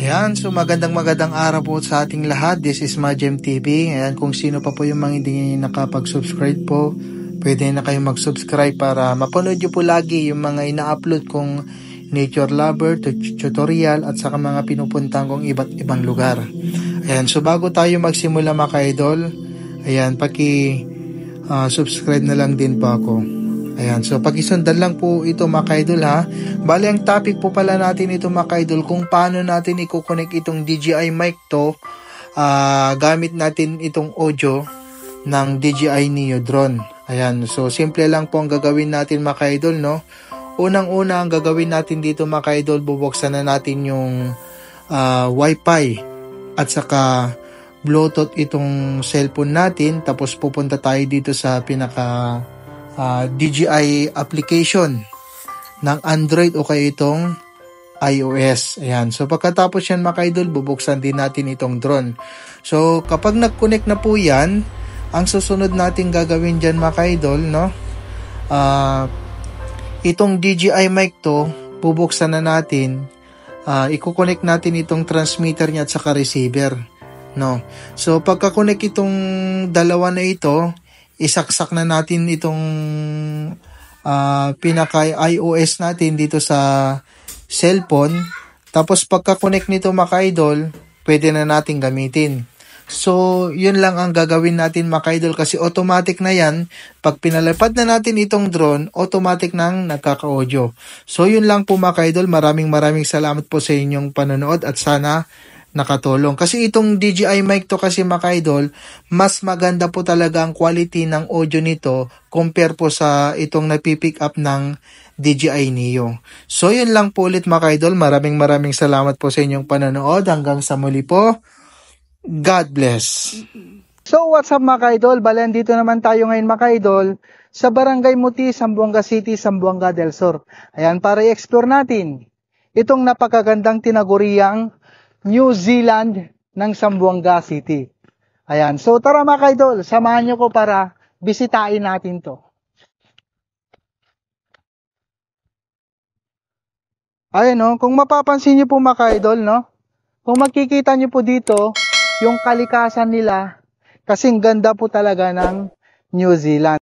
Ayan, so magandang araw po sa ating lahat. This is Majem TV. Ayan, kung sino pa po yung mga hindi nakapag-subscribe po, pwede na kayong mag-subscribe para mapanood nyo po lagi yung mga ina-upload kong nature lover, tutorial at saka mga pinupuntahan kong iba't ibang lugar. Ayan, so bago tayo magsimula mga idol, ayan, subscribe na lang din po ako. Ayan, so pakisundan lang po ito mga idol ha. Bali ang topic po pala natin ito mga idol, kung paano natin i-connect itong DJI mic to gamit natin itong audio ng DJI Neo drone. Ayan, so simple lang po ang gagawin natin mga idol, no. Unang-una ang gagawin natin dito mga idol, bubuksan na natin yung Wi-Fi at saka Bluetooth itong cellphone natin, tapos pupunta tayo dito sa pinaka DJI application ng Android o kaya itong iOS. Ayan. So pagkatapos yan mga idol, bubuksan din natin itong drone. So kapag nag-connect na po yan, ang susunod natin gagawin dyan mga idol, no? Itong DJI mic to, bubuksan na natin. I-connect natin itong transmitter niya at saka receiver, no? So pagka-connect itong dalawa na ito, isaksak na natin itong pinaka iOS natin dito sa cellphone. Tapos pagka-connect nito mga idol, pwede na natin gamitin. So, yun lang ang gagawin natin mga idol, kasi automatic na yan. Pag pinalipad na natin itong drone, automatic nang nagkaka-audio. So, yun lang po mga idol. Maraming salamat po sa inyong panonood at sana nakatulong. Kasi itong DJI mic to kasi mga idol, mas maganda po talaga ang quality ng audio nito compare po sa itong napipick up ng DJI Neo. So yun lang po ulit mga idol. Maraming salamat po sa inyong panonood. Hanggang sa muli po. God bless. So what's up mga idol? Bale, dito naman tayo ngayon mga idol sa Barangay Muti, Zamboanga City, Zamboanga del Sur. Ayan, para i-explore natin itong napakagandang tinaguriang New Zealand ng Zamboanga City. Ayan. So tara mga idol, samahan nyo ko para bisitahin natin to. Ayan, no, kung mapapansin nyo po mga idol, no, kung makikita nyo po dito yung kalikasan nila, kasing ganda po talaga ng New Zealand.